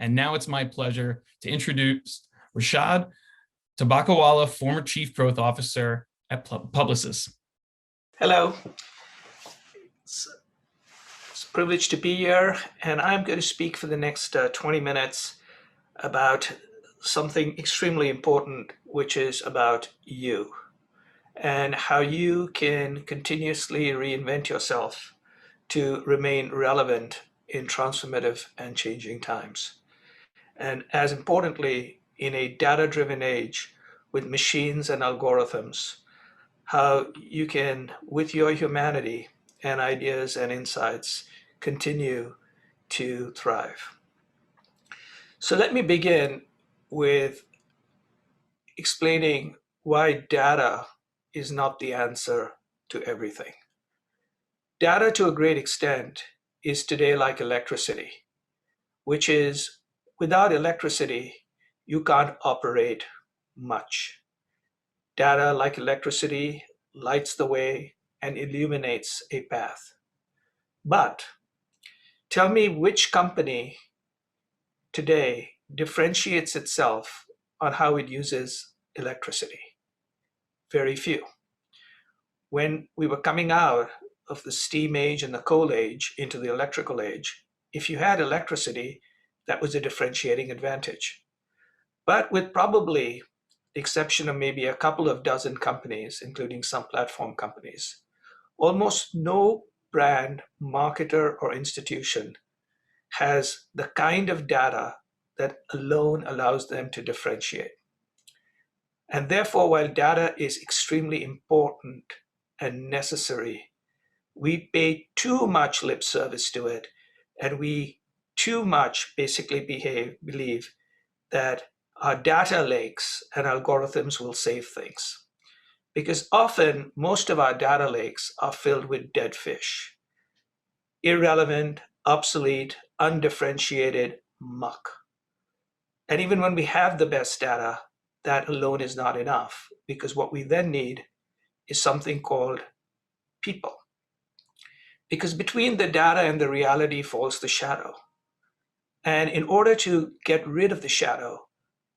And now it's my pleasure to introduce Rashad Tabakawala, former Chief Growth Officer at Publicis. Hello. It's a privilege to be here, and I'm going to speak for the next 20 minutes about something extremely important, which is about you and how you can continuously reinvent yourself to remain relevant in transformative and changing times. And as importantly, in a data-driven age with machines and algorithms, how you can, with your humanity and ideas and insights, continue to thrive. So let me begin with explaining why data is not the answer to everything. Data, to a great extent, is today like electricity, which is without electricity, you can't operate much. Data, like electricity, lights the way and illuminates a path. But tell me which company today differentiates itself on how it uses electricity. Very few. When we were coming out of the steam age and the coal age into the electrical age, if you had electricity, that was a differentiating advantage. But with probably the exception of maybe a couple of dozen companies, including some platform companies, almost no brand, marketer, or institution has the kind of data that alone allows them to differentiate. And therefore, while data is extremely important and necessary, we pay too much lip service to it, and we too much basically believe that our data lakes and algorithms will save things. Because often, most of our data lakes are filled with dead fish, irrelevant, obsolete, undifferentiated muck. And even when we have the best data, that alone is not enough, because what we then need is something called people. Because between the data and the reality falls the shadow. And in order to get rid of the shadow,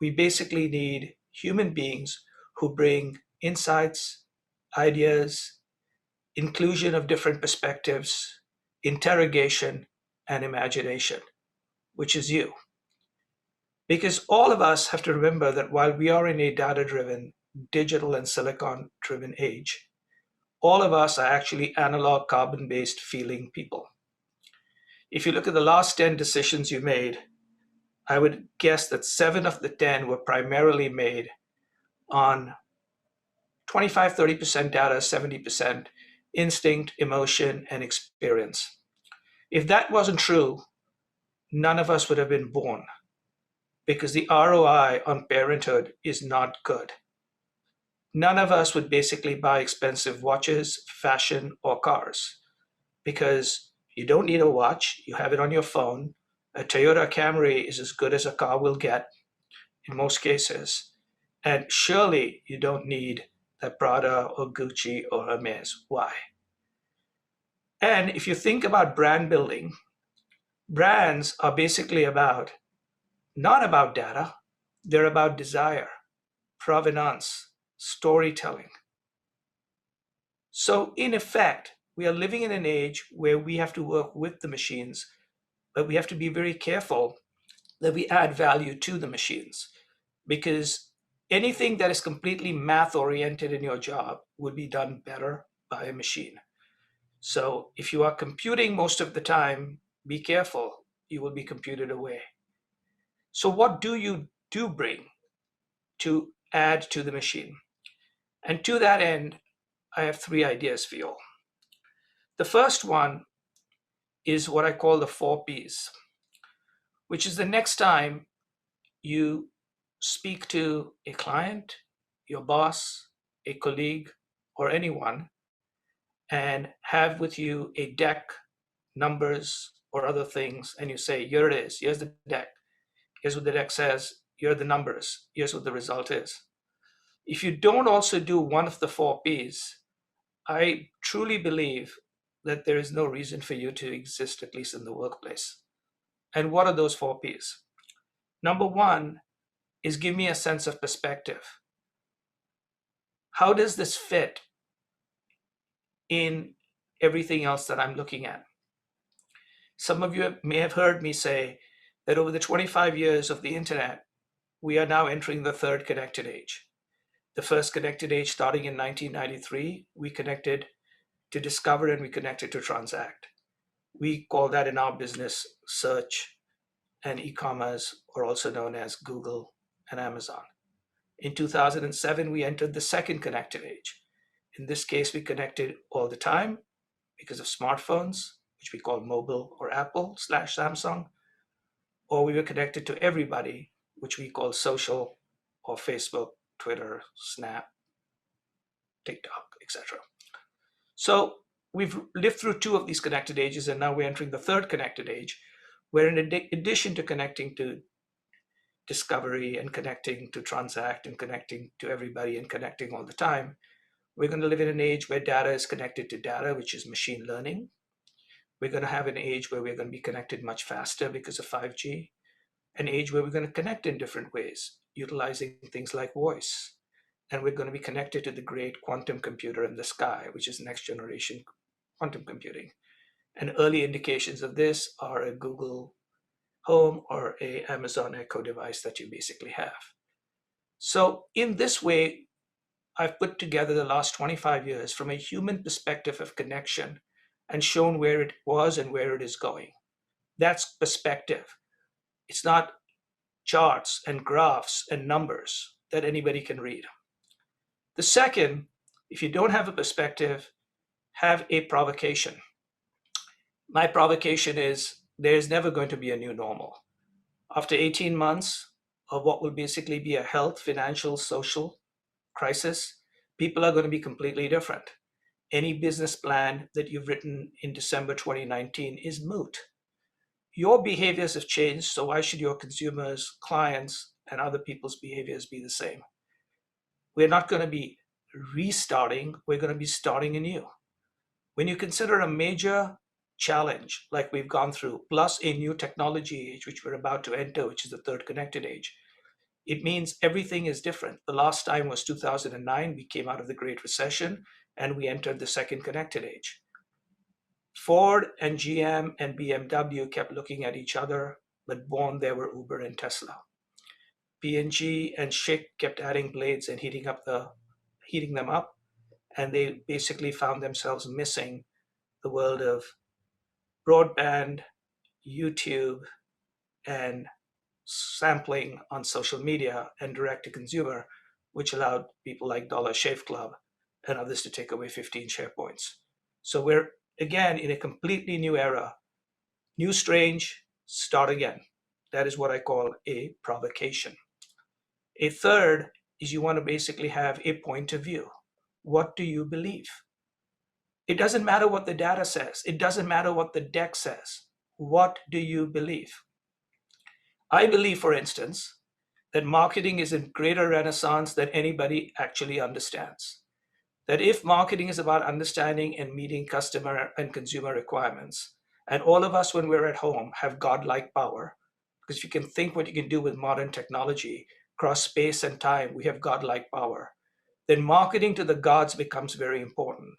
we basically need human beings who bring insights, ideas, inclusion of different perspectives, interrogation, and imagination, which is you. Because all of us have to remember that while we are in a data-driven, digital and silicon-driven age, all of us are actually analog, carbon-based feeling people. If you look at the last 10 decisions you made, I would guess that 7 of the 10 were primarily made on 25-30% data, 70% instinct, emotion, and experience. If that wasn't true, none of us would have been born, because the ROI on parenthood is not good. None of us would basically buy expensive watches, fashion, or cars, because you don't need a watch, you have it on your phone. A Toyota Camry is as good as a car will get in most cases. And surely you don't need a Prada or Gucci or Hermes. Why? And if you think about brand building, brands are basically not about data, they're about desire, provenance, storytelling. So in effect, we are living in an age where we have to work with the machines, but we have to be very careful that we add value to the machines, because anything that is completely math oriented in your job would be done better by a machine. So if you are computing most of the time, be careful, you will be computed away. So what do you bring to add to the machine? And to that end, I have 3 ideas for you all. The first one is what I call the 4 Ps, which is the next time you speak to a client, your boss, a colleague, or anyone, and have with you a deck, numbers, or other things, and you say, here it is, here's the deck, here's what the deck says, here are the numbers, here's what the result is. If you don't also do one of the 4 Ps, I truly believe that there is no reason for you to exist, at least in the workplace. And what are those 4 Ps? Number one is give me a sense of perspective. How does this fit in everything else that I'm looking at? Some of you may have heard me say that over the 25 years of the internet, we are now entering the third connected age. The first connected age starting in 1993, we connected to discover and we connected to transact. We call that in our business search and e-commerce, or also known as Google and Amazon. In 2007, we entered the second connected age. In this case, we connected all the time because of smartphones, which we call mobile or Apple/Samsung, or we were connected to everybody, which we call social or Facebook, Twitter, Snap, TikTok, etc. So we've lived through two of these connected ages, and now we're entering the third connected age, where in addition to connecting to discovery and connecting to transact and connecting to everybody and connecting all the time, we're going to live in an age where data is connected to data, which is machine learning. We're going to have an age where we're going to be connected much faster because of 5G, an age where we're going to connect in different ways, utilizing things like voice. And we're going to be connected to the great quantum computer in the sky, which is next generation quantum computing. And early indications of this are a Google Home or a Amazon Echo device that you basically have. So in this way, I've put together the last 25 years from a human perspective of connection and shown where it was and where it is going. That's perspective. It's not charts and graphs and numbers that anybody can read. The second, if you don't have a perspective, have a provocation. My provocation is there's never going to be a new normal. After 18 months of what will basically be a health, financial, social crisis, people are going to be completely different. Any business plan that you've written in December 2019 is moot. Your behaviors have changed, so why should your consumers, clients, and other people's behaviors be the same? We're not going to be restarting, we're going to be starting anew. When you consider a major challenge like we've gone through, plus a new technology age, which we're about to enter, which is the third connected age, it means everything is different. The last time was 2009. We came out of the Great Recession and we entered the second connected age. Ford and GM and BMW kept looking at each other, but born there were Uber and Tesla. P&G and Schick kept adding blades and heating them up, and they basically found themselves missing the world of broadband, YouTube, and sampling on social media and direct to consumer, which allowed people like Dollar Shave Club and others to take away 15 share points. So we're again in a completely new era. New strange, start again. That is what I call a provocation. A third is you want to basically have a point of view. What do you believe? It doesn't matter what the data says. It doesn't matter what the deck says. What do you believe? I believe, for instance, that marketing is in greater renaissance than anybody actually understands. That if marketing is about understanding and meeting customer and consumer requirements, and all of us when we're at home have godlike power, because if you can think what you can do with modern technology, across space and time, we have godlike power, then marketing to the gods becomes very important.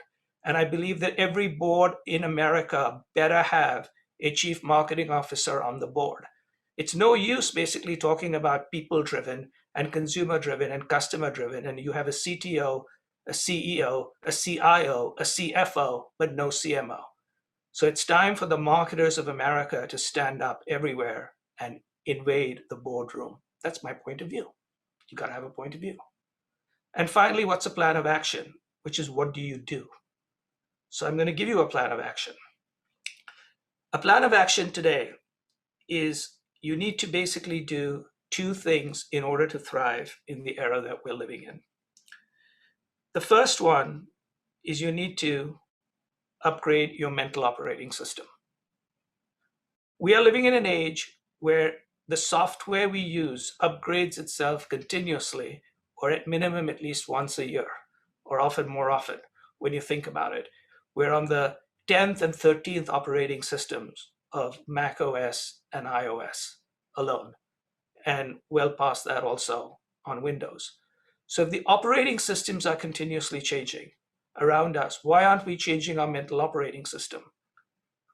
And I believe that every board in America better have a chief marketing officer on the board. It's no use basically talking about people driven and consumer driven and customer driven, and you have a CTO, a CEO, a CIO, a CFO, but no CMO. So it's time for the marketers of America to stand up everywhere and invade the boardroom. That's my point of view. You got to have a point of view. And finally, what's a plan of action? Which is what do you do? So I'm going to give you a plan of action. A plan of action today is you need to basically do two things in order to thrive in the era that we're living in. The first one is you need to upgrade your mental operating system. We are living in an age where the software we use upgrades itself continuously, or at minimum at least once a year, or often more often when you think about it. We're on the 10th and 13th operating systems of Mac OS and iOS alone. and well past that also on Windows. So if the operating systems are continuously changing around us, why aren't we changing our mental operating system?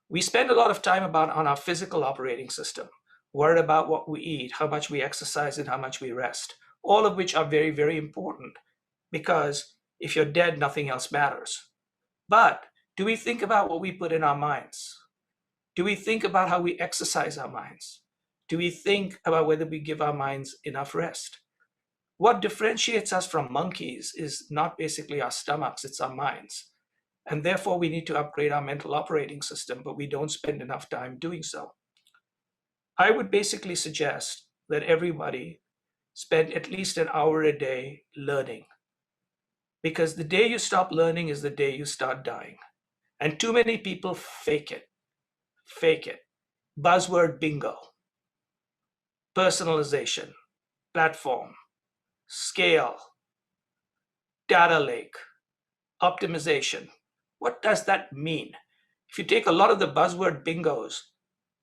We spend a lot of time on our physical operating system, worried about what we eat, how much we exercise, and how much we rest, all of which are very, very important because if you're dead, nothing else matters. But do we think about what we put in our minds? Do we think about how we exercise our minds? Do we think about whether we give our minds enough rest? What differentiates us from monkeys is not basically our stomachs, it's our minds. And therefore, we need to upgrade our mental operating system, but we don't spend enough time doing so. I would basically suggest that everybody spend at least an hour a day learning, because the day you stop learning is the day you start dying. And too many people fake it. Fake it. Buzzword bingo, personalization, platform, scale, data lake, optimization. What does that mean? If you take a lot of the buzzword bingos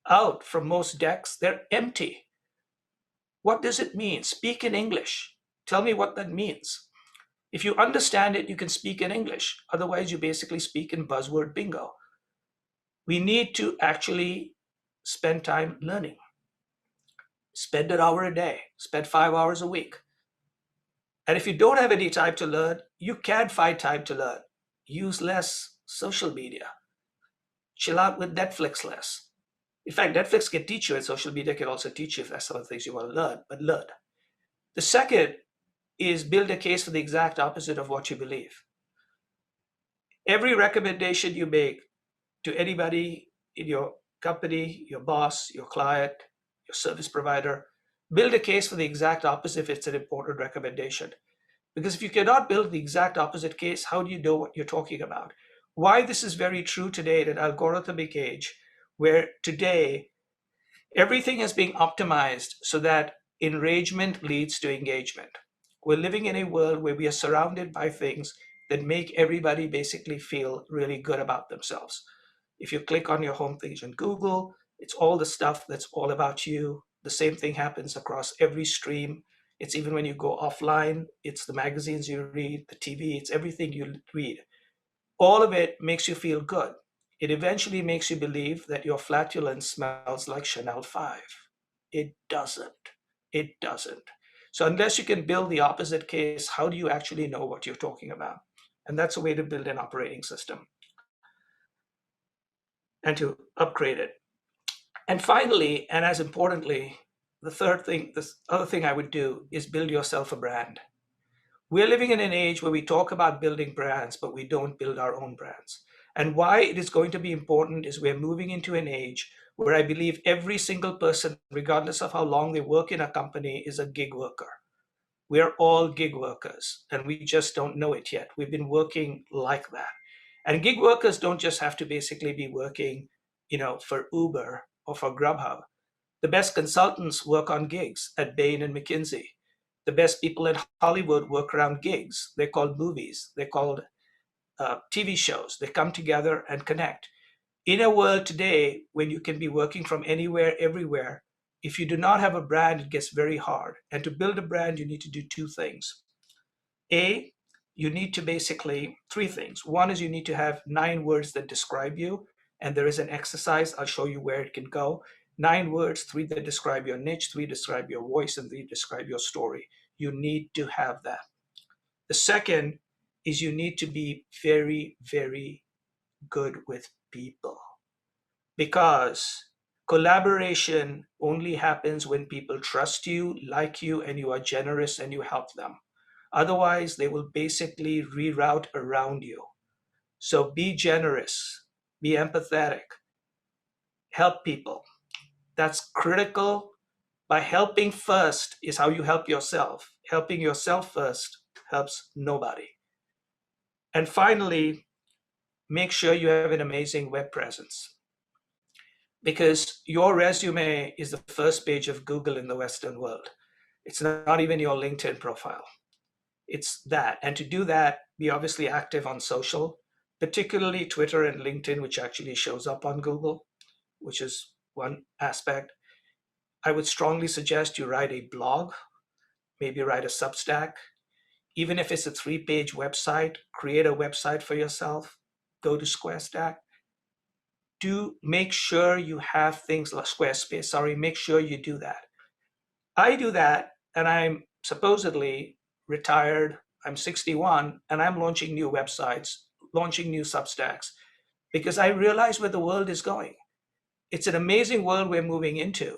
out from most decks, they're empty. What does it mean? Speak in English. Tell me what that means. If you understand it, you can speak in English. Otherwise, you basically speak in buzzword bingo. We need to actually spend time learning. Spend an hour a day, spend 5 hours a week. And if you don't have any time to learn, you can find time to learn. Use less social media. Chill out with Netflix less. In fact, Netflix can teach you, and social media can also teach you if that's some of the things you want to learn, but learn. The second is build a case for the exact opposite of what you believe. Every recommendation you make to anybody in your company, your boss, your client, your service provider, build a case for the exact opposite if it's an important recommendation. Because if you cannot build the exact opposite case, how do you know what you're talking about? Why this is very true today in an algorithmic age, where today everything is being optimized so that enragement leads to engagement. We're living in a world where we are surrounded by things that make everybody basically feel really good about themselves. If you click on your homepage on Google, it's all the stuff that's all about you. The same thing happens across every stream. It's even when you go offline, it's the magazines you read, the TV, it's everything you read. All of it makes you feel good. It eventually makes you believe that your flatulence smells like Chanel 5. It doesn't. It doesn't. So unless you can build the opposite case, how do you actually know what you're talking about? And that's a way to build an operating system and to upgrade it. And finally, and as importantly, this other thing I would do is build yourself a brand. We're living in an age where we talk about building brands, but we don't build our own brands. And why it is going to be important is we're moving into an age where I believe every single person, regardless of how long they work in a company, is a gig worker. We're all gig workers, and we just don't know it yet. We've been working like that. And gig workers don't just have to basically be working, for Uber or for Grubhub. The best consultants work on gigs at Bain and McKinsey. The best people in Hollywood work around gigs. They're called movies. They're called TV shows. They come together and connect. In a world today when you can be working from anywhere, everywhere, if you do not have a brand, it gets very hard. And to build a brand, you need to do two things. A, you need to basically, three things. One is you need to have 9 words that describe you. And there is an exercise. I'll show you where it can go. 9 words, 3 that describe your niche, 3 describe your voice, and 3 describe your story. You need to have that. The second is you need to be very, very good with people, because collaboration only happens when people trust you, like you, and you are generous and you help them. Otherwise, they will basically reroute around you. So be generous, be empathetic, help people. That's critical. By helping first is how you help yourself. Helping yourself first helps nobody. And finally, make sure you have an amazing web presence, because your resume is the first page of Google in the Western world. It's not even your LinkedIn profile. It's that. And to do that, be obviously active on social, particularly Twitter and LinkedIn, which actually shows up on Google, which is one aspect. I would strongly suggest you write a blog, maybe write a Substack. Even if it's a 3-page website, create a website for yourself, go to Squarespace. Do make sure you have things like Squarespace, sorry, make sure you do that. I do that, and I'm supposedly retired. I'm 61, and I'm launching new websites, launching new Substacks, because I realize where the world is going. It's an amazing world we're moving into,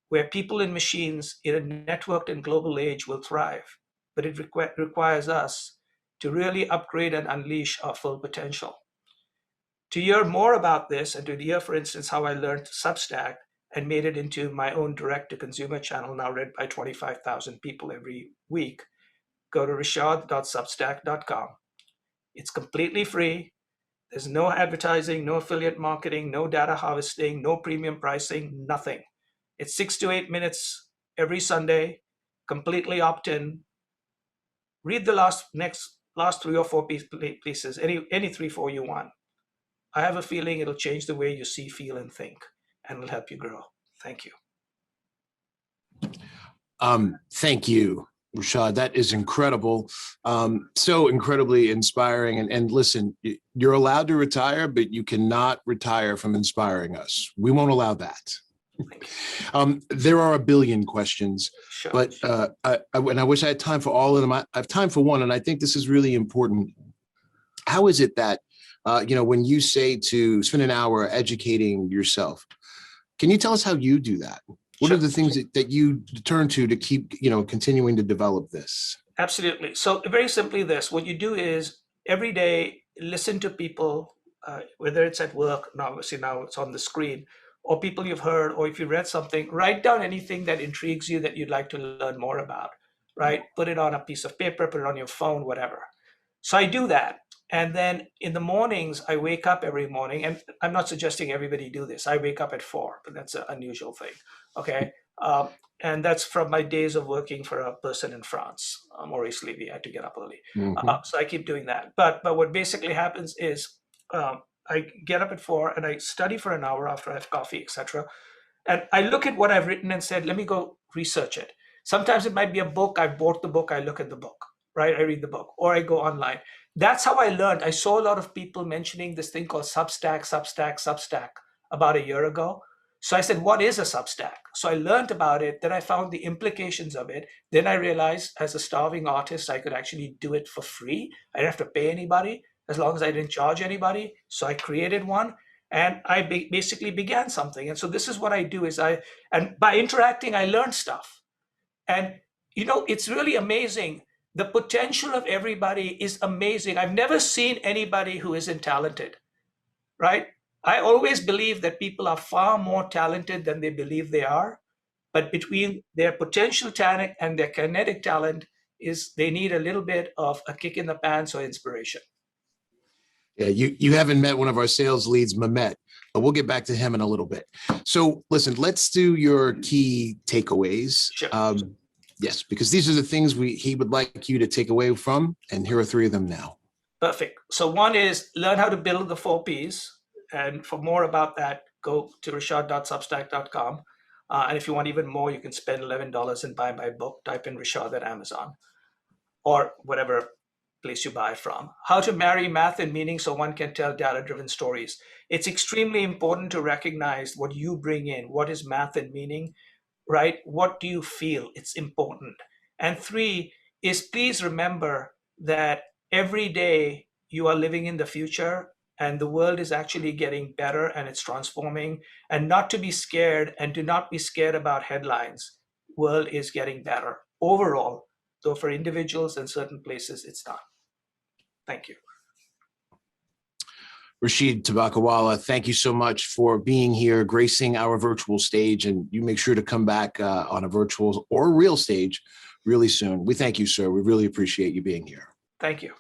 where people and machines in a networked and global age will thrive. But it requires us to really upgrade and unleash our full potential. To hear more about this, and to hear, for instance, how I learned Substack and made it into my own direct-to-consumer channel, now read by 25,000 people every week, go to rishad.substack.com. It's completely free. There's no advertising, no affiliate marketing, no data harvesting, no premium pricing, nothing. It's 6 to 8 minutes every Sunday, completely opt-in. Read the last 3 or 4 pieces, any 3, 4 you want. I have a feeling it'll change the way you see, feel, and think, and it'll help you grow. Thank you. Thank you, Rishad. That is incredible. So incredibly inspiring. And listen, you're allowed to retire, but you cannot retire from inspiring us. We won't allow that. There are a billion questions, Sure. but I wish I had time for all of them. I have time for one, and I think this is really important. How is it that, when you say to spend an hour educating yourself, can you tell us how you do that? What Sure. are the things that you turn to keep, continuing to develop this? Absolutely. So very simply this, what you do is every day, listen to people, whether it's at work, now obviously now it's on the screen, or people you've heard, or if you read something, write down anything that intrigues you that you'd like to learn more about, right? Put it on a piece of paper, put it on your phone, whatever. So I do that. And then in the mornings, I wake up every morning, and I'm not suggesting everybody do this. I wake up at 4, but that's an unusual thing. Okay. And that's from my days of working for a person in France, Maurice Levy. I had to get up early. So I keep doing that. But what basically happens is I get up at 4 and I study for an hour after I have coffee, etc. And I look at what I've written and said, let me go research it. Sometimes it might be a book. I bought the book. I look at the book, right? I read the book, or I go online. That's how I learned. I saw a lot of people mentioning this thing called Substack about a year ago. So I said, what is a Substack? So I learned about it. Then I found the implications of it. Then I realized as a starving artist, I could actually do it for free. I didn't have to pay anybody as long as I didn't charge anybody. So I created one. And I basically began something. And so this is what I do is and by interacting, I learned stuff. And, it's really amazing. The potential of everybody is amazing. I've never seen anybody who isn't talented, right? I always believe that people are far more talented than they believe they are. But between their potential talent and their kinetic talent they need a little bit of a kick in the pants or inspiration. Yeah, you haven't met one of our sales leads, Mehmet, but we'll get back to him in a little bit. So listen, let's do your key takeaways. Sure. Yes, because these are the things he would like you to take away from, and here are 3 of them now. Perfect. So one is learn how to build the 4 Ps. And for more about that, go to rishad.substack.com. And if you want even more, you can spend $11 and buy my book. Type in Rishad at Amazon or whatever place you buy from. How to marry math and meaning so one can tell data-driven stories. It's extremely important to recognize what you bring in. What is math and meaning, right? What do you feel? It's important. And 3 is please remember that every day you are living in the future, and the world is actually getting better and it's transforming, and not to be scared, and do not be scared about headlines. World is getting better overall, though for individuals in certain places it's not. Thank you. Rashid Tabakawala, thank you so much for being here, gracing our virtual stage, and you make sure to come back on a virtual or real stage really soon. We thank you, sir. We really appreciate you being here. Thank you.